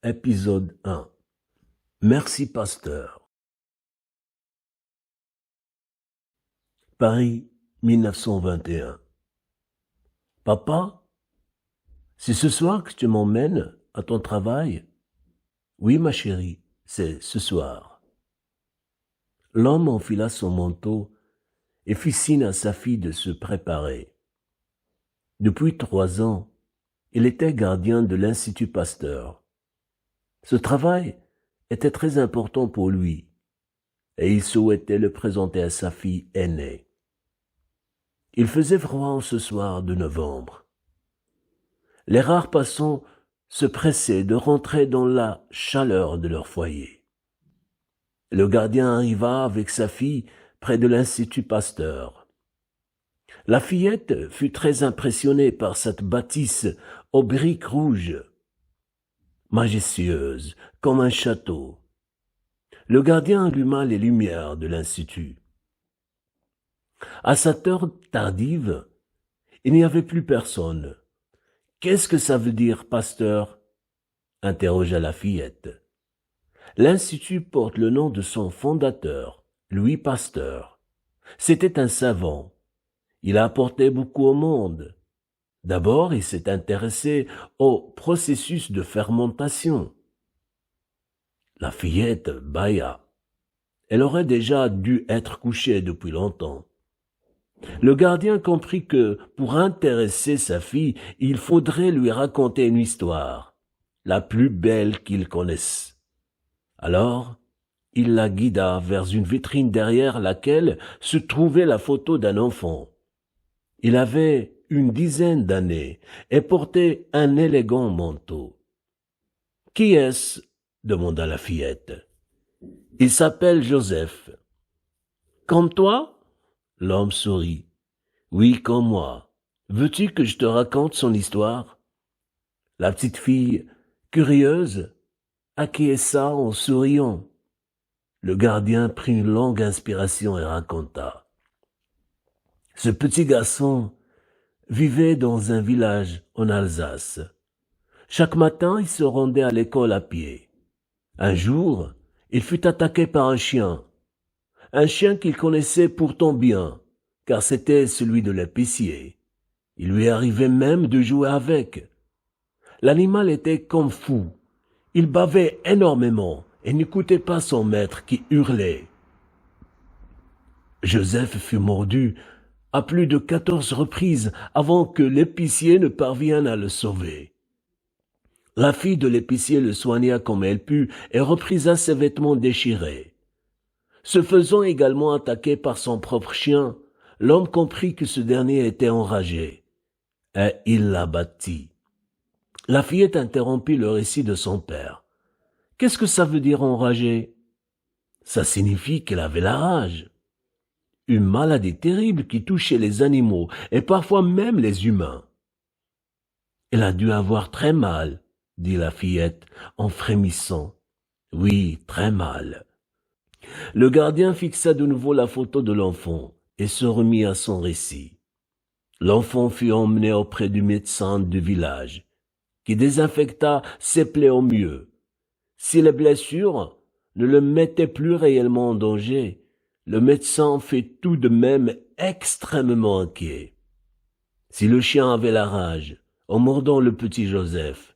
Épisode 1. Merci Pasteur. Paris, 1921. Papa, c'est ce soir que tu m'emmènes à ton travail? Oui, ma chérie, c'est ce soir. L'homme enfila son manteau et fit signe à sa fille de se préparer. Depuis 3 ans, il était gardien de l'Institut Pasteur. Ce travail était très important pour lui et il souhaitait le présenter à sa fille aînée. Il faisait froid en ce soir de novembre. Les rares passants se pressaient de rentrer dans la chaleur de leur foyer. Le gardien arriva avec sa fille près de l'Institut Pasteur. La fillette fut très impressionnée par cette bâtisse aux briques rouges, majestueuse comme un château. Le gardien alluma les lumières de l'Institut. À cette heure tardive, il n'y avait plus personne. « Qu'est-ce que ça veut dire, Pasteur ?» interrogea la fillette. « L'Institut porte le nom de son fondateur, Louis Pasteur. C'était un savant. Il a apporté beaucoup au monde. D'abord, il s'est intéressé au processus de fermentation. » La fillette bâilla. Elle aurait déjà dû être couchée depuis longtemps. Le gardien comprit que, pour intéresser sa fille, il faudrait lui raconter une histoire, la plus belle qu'il connaisse. Alors, il la guida vers une vitrine derrière laquelle se trouvait la photo d'un enfant. Il avait une dizaine d'années et portait un élégant manteau. « Qui est-ce » demanda la fillette. « Il s'appelle Joseph. »« Comme toi ?» L'homme sourit. « Oui, comme moi. Veux-tu que je te raconte son histoire ?» La petite fille, curieuse, acquiesça en souriant. Le gardien prit une longue inspiration et raconta. Ce petit garçon vivait dans un village en Alsace. Chaque matin, il se rendait à l'école à pied. Un jour, il fut attaqué par un chien qu'il connaissait pourtant bien, car c'était celui de l'épicier. Il lui arrivait même de jouer avec. L'animal était comme fou. Il bavait énormément et n'écoutait pas son maître qui hurlait. Joseph fut mordu à plus de 14 reprises avant que l'épicier ne parvienne à le sauver. La fille de l'épicier le soigna comme elle put et reprisa ses vêtements déchirés. Se faisant également attaquer par son propre chien, l'homme comprit que ce dernier était enragé, et il l'abattit. La fillette interrompit le récit de son père. « Qu'est-ce que ça veut dire enragé ?» ?»« Ça signifie qu'elle avait la rage. Une maladie terrible qui touchait les animaux et parfois même les humains. »« Elle a dû avoir très mal, » dit la fillette en frémissant. « Oui, très mal. » Le gardien fixa de nouveau la photo de l'enfant et se remit à son récit. L'enfant fut emmené auprès du médecin du village, qui désinfecta ses plaies au mieux. Si les blessures ne le mettaient plus réellement en danger, le médecin fut tout de même extrêmement inquiet. Si le chien avait la rage, en mordant le petit Joseph,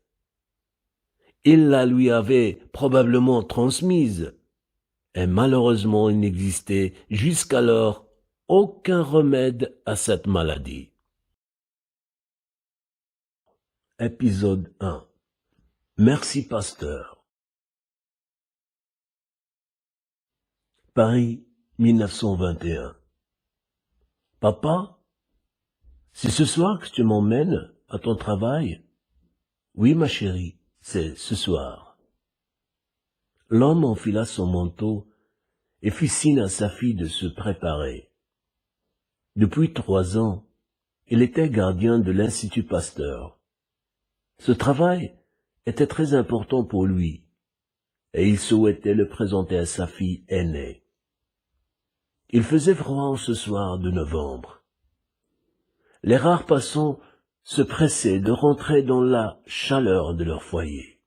il la lui avait probablement transmise. Et malheureusement, il n'existait jusqu'alors aucun remède à cette maladie. Épisode 1. Merci Pasteur. Paris, 1921. Papa, c'est ce soir que tu m'emmènes à ton travail? Oui, ma chérie, c'est ce soir. L'homme enfila son manteau et fit signe à sa fille de se préparer. Depuis 3 ans, il était gardien de l'Institut Pasteur. Ce travail était très important pour lui, et il souhaitait le présenter à sa fille aînée. Il faisait froid en ce soir de novembre. Les rares passants se pressaient de rentrer dans la chaleur de leur foyer.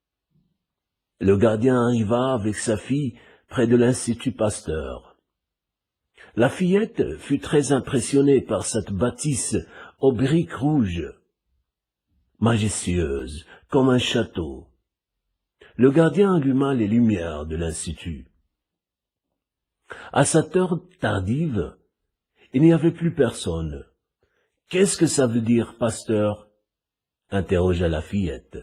Le gardien arriva avec sa fille près de l'Institut Pasteur. La fillette fut très impressionnée par cette bâtisse aux briques rouges, majestueuse comme un château. Le gardien alluma les lumières de l'Institut. À cette heure tardive, il n'y avait plus personne. « Qu'est-ce que ça veut dire, Pasteur ?» interrogea la fillette.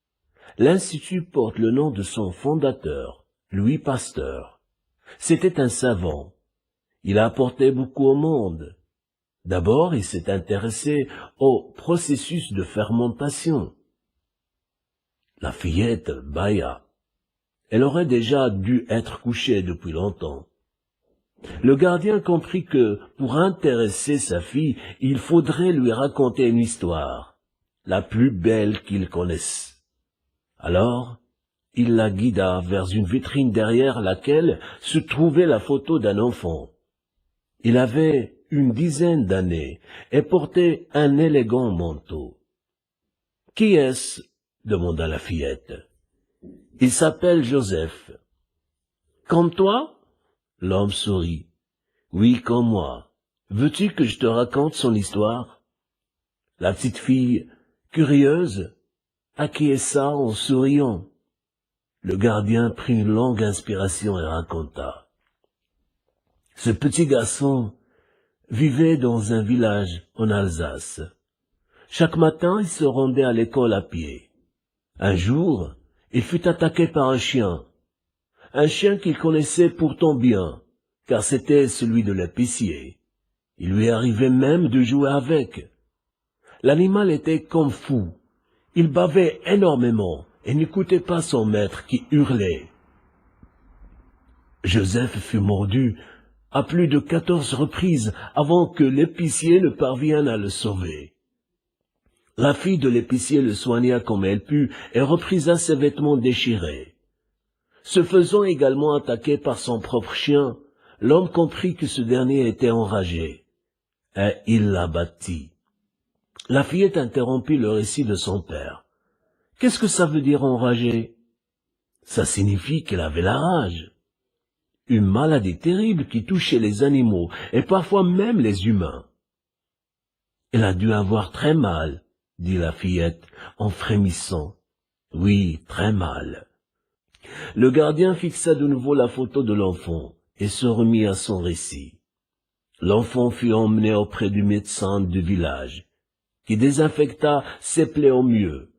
« L'Institut porte le nom de son fondateur, Louis Pasteur. C'était un savant. Il a apporté beaucoup au monde. D'abord, il s'est intéressé au processus de fermentation. » La fillette bâilla. Elle aurait déjà dû être couchée depuis longtemps. Le gardien comprit que, pour intéresser sa fille, il faudrait lui raconter une histoire, la plus belle qu'il connaisse. Alors, il la guida vers une vitrine derrière laquelle se trouvait la photo d'un enfant. Il avait une dizaine d'années et portait un élégant manteau. « Qui est-ce » demanda la fillette. « Il s'appelle Joseph. »« Comme toi ?» L'homme sourit. « Oui, comme moi. Veux-tu que je te raconte son histoire ?» La petite fille, curieuse, acquiesça en souriant. Le gardien prit une longue inspiration et raconta. Ce petit garçon vivait dans un village en Alsace. Chaque matin, il se rendait à l'école à pied. Un jour, il fut attaqué par un chien qu'il connaissait pourtant bien, car c'était celui de l'épicier. Il lui arrivait même de jouer avec. L'animal était comme fou. Il bavait énormément et n'écoutait pas son maître qui hurlait. Joseph fut mordu à plus de 14 reprises avant que l'épicier ne parvienne à le sauver. La fille de l'épicier le soigna comme elle put et reprisa ses vêtements déchirés. Se faisant également attaquer par son propre chien, l'homme comprit que ce dernier était enragé, et il l'abattit. La fillette interrompit le récit de son père. « Qu'est-ce que ça veut dire enragé ?»« Ça signifie qu'il avait la rage. Une maladie terrible qui touchait les animaux et parfois même les humains. »« Elle a dû avoir très mal, » dit la fillette en frémissant. « Oui, très mal. » Le gardien fixa de nouveau la photo de l'enfant et se remit à son récit. L'enfant fut emmené auprès du médecin du village, qui désinfecta ses plaies au mieux.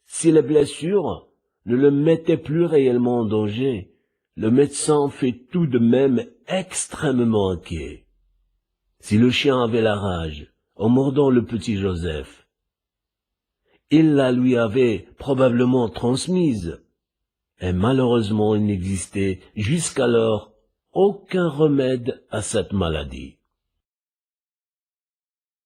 Si les blessures ne le mettaient plus réellement en danger, le médecin fut tout de même extrêmement inquiet. Si le chien avait la rage, en mordant le petit Joseph, il la lui avait probablement transmise, et malheureusement il n'existait jusqu'alors aucun remède à cette maladie.